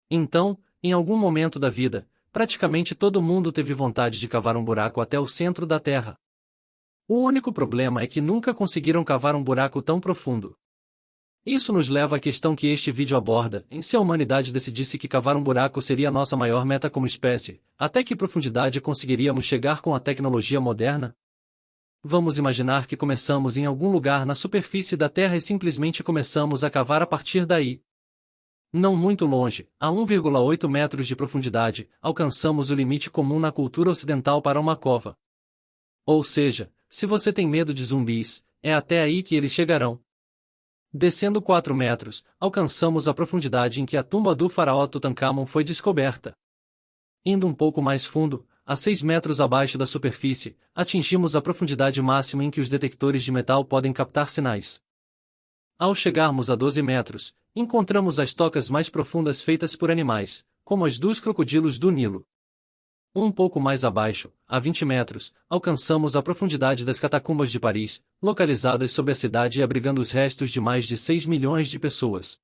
Então, em algum momento da vida, praticamente todo mundo teve vontade de cavar um buraco até o centro da Terra. O único problema é que nunca conseguiram cavar um buraco tão profundo. Isso nos leva à questão que este vídeo aborda: e se a humanidade decidisse que cavar um buraco seria nossa maior meta como espécie, até que profundidade conseguiríamos chegar com a tecnologia moderna? Vamos imaginar que começamos em algum lugar na superfície da Terra e simplesmente começamos a cavar a partir daí. Não muito longe, a 1,8 metros de profundidade, alcançamos o limite comum na cultura ocidental para uma cova. Ou seja, se você tem medo de zumbis, é até aí que eles chegarão. Descendo 4 metros, alcançamos a profundidade em que a tumba do faraó Tutankhamon foi descoberta. Indo um pouco mais fundo, a 6 metros abaixo da superfície, atingimos a profundidade máxima em que os detectores de metal podem captar sinais. Ao chegarmos a 12 metros, encontramos as tocas mais profundas feitas por animais, como as dos crocodilos do Nilo. Um pouco mais abaixo, a 20 metros, alcançamos a profundidade das catacumbas de Paris, localizadas sob a cidade e abrigando os restos de mais de 6 milhões de pessoas.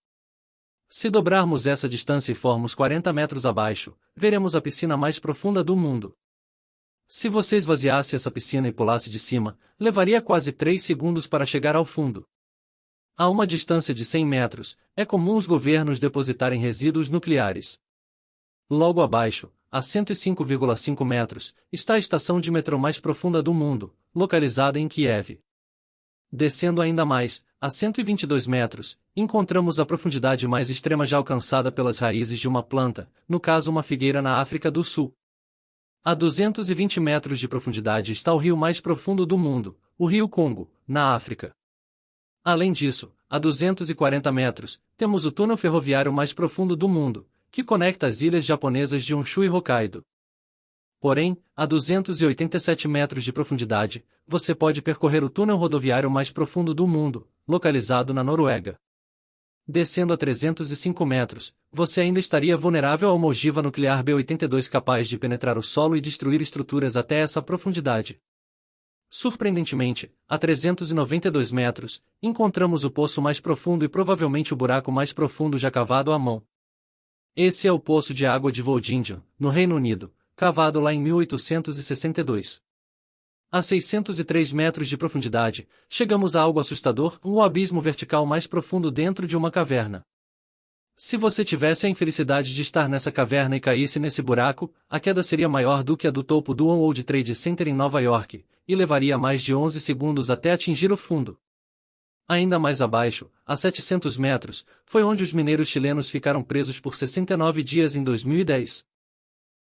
Se dobrarmos essa distância e formos 40 metros abaixo, veremos a piscina mais profunda do mundo. Se você esvaziasse essa piscina e pulasse de cima, levaria quase 3 segundos para chegar ao fundo. A uma distância de 100 metros, é comum os governos depositarem resíduos nucleares. Logo abaixo, a 105,5 metros, está a estação de metrô mais profunda do mundo, localizada em Kiev. Descendo ainda mais, a 122 metros, encontramos a profundidade mais extrema já alcançada pelas raízes de uma planta, no caso uma figueira na África do Sul. A 220 metros de profundidade está o rio mais profundo do mundo, o Rio Congo, na África. Além disso, a 240 metros, temos o túnel ferroviário mais profundo do mundo, que conecta as ilhas japonesas de Honshu e Hokkaido. Porém, a 287 metros de profundidade, você pode percorrer o túnel rodoviário mais profundo do mundo, localizado na Noruega. Descendo a 305 metros, você ainda estaria vulnerável ao uma ogiva nuclear B-82 capaz de penetrar o solo e destruir estruturas até essa profundidade. Surpreendentemente, a 392 metros, encontramos o poço mais profundo e provavelmente o buraco mais profundo já cavado à mão. Esse é o Poço de Água de Voldingian, no Reino Unido, cavado lá em 1862. A 603 metros de profundidade, chegamos a algo assustador, um abismo vertical mais profundo dentro de uma caverna. Se você tivesse a infelicidade de estar nessa caverna e caísse nesse buraco, a queda seria maior do que a do topo do World Trade Center em Nova York, e levaria mais de 11 segundos até atingir o fundo. Ainda mais abaixo, a 700 metros, foi onde os mineiros chilenos ficaram presos por 69 dias em 2010.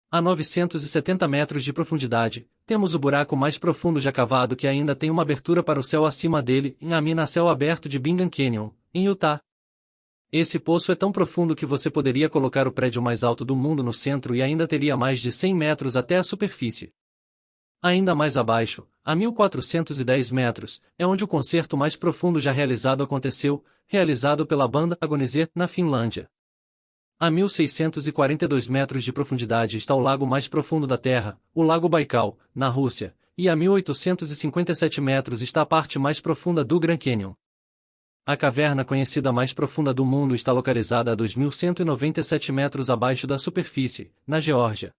A 970 metros de profundidade, temos o buraco mais profundo já cavado que ainda tem uma abertura para o céu acima dele, em a mina a céu aberto de Bingham Canyon, em Utah. Esse poço é tão profundo que você poderia colocar o prédio mais alto do mundo no centro e ainda teria mais de 100 metros até a superfície. Ainda mais abaixo, a 1410 metros, é onde o concerto mais profundo já realizado aconteceu, realizado pela banda Agonizar, na Finlândia. A 1642 metros de profundidade está o lago mais profundo da Terra, o Lago Baikal, na Rússia, e a 1857 metros está a parte mais profunda do Grand Canyon. A caverna conhecida mais profunda do mundo está localizada a 2197 metros abaixo da superfície, na Geórgia.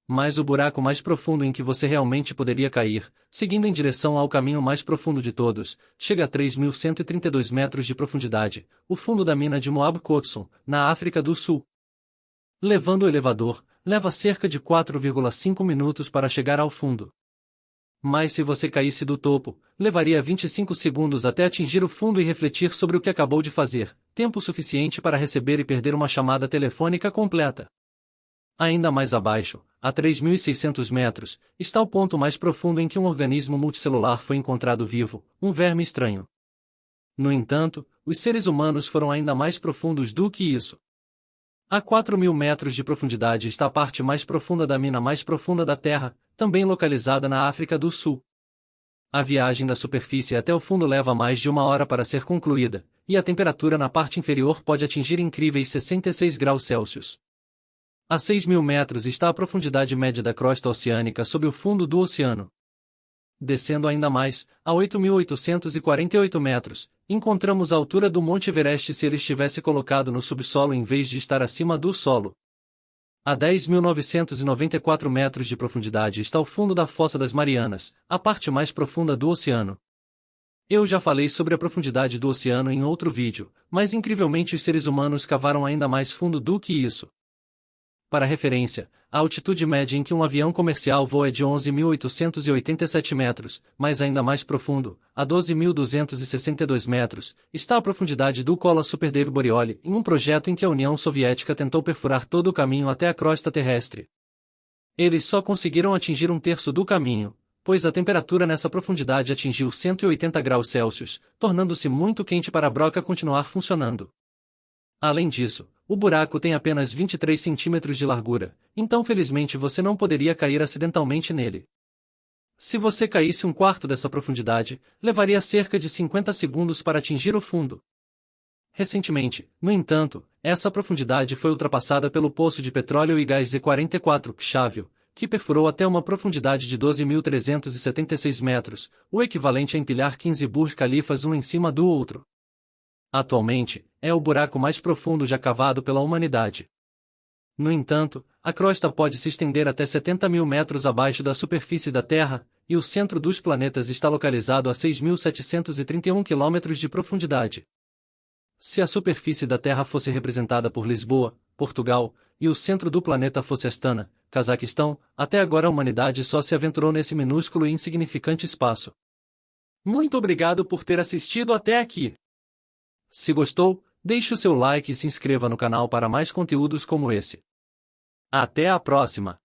Mas o buraco mais profundo em que você realmente poderia cair, seguindo em direção ao caminho mais profundo de todos, chega a 3.132 metros de profundidade, o fundo da mina de Moab Kotson, na África do Sul. Levando o elevador, leva cerca de 4,5 minutos para chegar ao fundo. Mas se você caísse do topo, levaria 25 segundos até atingir o fundo e refletir sobre o que acabou de fazer, tempo suficiente para receber e perder uma chamada telefônica completa. Ainda mais abaixo, a 3.600 metros, está o ponto mais profundo em que um organismo multicelular foi encontrado vivo, um verme estranho. No entanto, os seres humanos foram ainda mais profundos do que isso. A 4.000 metros de profundidade está a parte mais profunda da mina mais profunda da Terra, também localizada na África do Sul. A viagem da superfície até o fundo leva mais de 1 hora para ser concluída, e a temperatura na parte inferior pode atingir incríveis 66 graus Celsius. A 6.000 metros está a profundidade média da crosta oceânica sob o fundo do oceano. Descendo ainda mais, a 8.848 metros, encontramos a altura do Monte Everest se ele estivesse colocado no subsolo em vez de estar acima do solo. A 10.994 metros de profundidade está o fundo da Fossa das Marianas, a parte mais profunda do oceano. Eu já falei sobre a profundidade do oceano em outro vídeo, mas incrivelmente os seres humanos cavaram ainda mais fundo do que isso. Para referência, a altitude média em que um avião comercial voa é de 11.887 metros, mas ainda mais profundo, a 12.262 metros, está a profundidade do Kola Superdave Boreoli, em um projeto em que a União Soviética tentou perfurar todo o caminho até a crosta terrestre. Eles só conseguiram atingir um terço do caminho, pois a temperatura nessa profundidade atingiu 180 graus Celsius, tornando-se muito quente para a broca continuar funcionando. Além disso, o buraco tem apenas 23 centímetros de largura, então felizmente você não poderia cair acidentalmente nele. Se você caísse um quarto dessa profundidade, levaria cerca de 50 segundos para atingir o fundo. Recentemente, no entanto, essa profundidade foi ultrapassada pelo poço de petróleo e gás Z44, Chavio, que perfurou até uma profundidade de 12.376 metros, o equivalente a empilhar 15 Burj Khalifas um em cima do outro. Atualmente, é o buraco mais profundo já cavado pela humanidade. No entanto, a crosta pode se estender até 70.000 metros abaixo da superfície da Terra, e o centro dos planetas está localizado a 6.731 quilômetros de profundidade. Se a superfície da Terra fosse representada por Lisboa, Portugal, e o centro do planeta fosse Astana, Cazaquistão, até agora a humanidade só se aventurou nesse minúsculo e insignificante espaço. Muito obrigado por ter assistido até aqui. Se gostou, deixe o seu like e se inscreva no canal para mais conteúdos como esse. Até a próxima!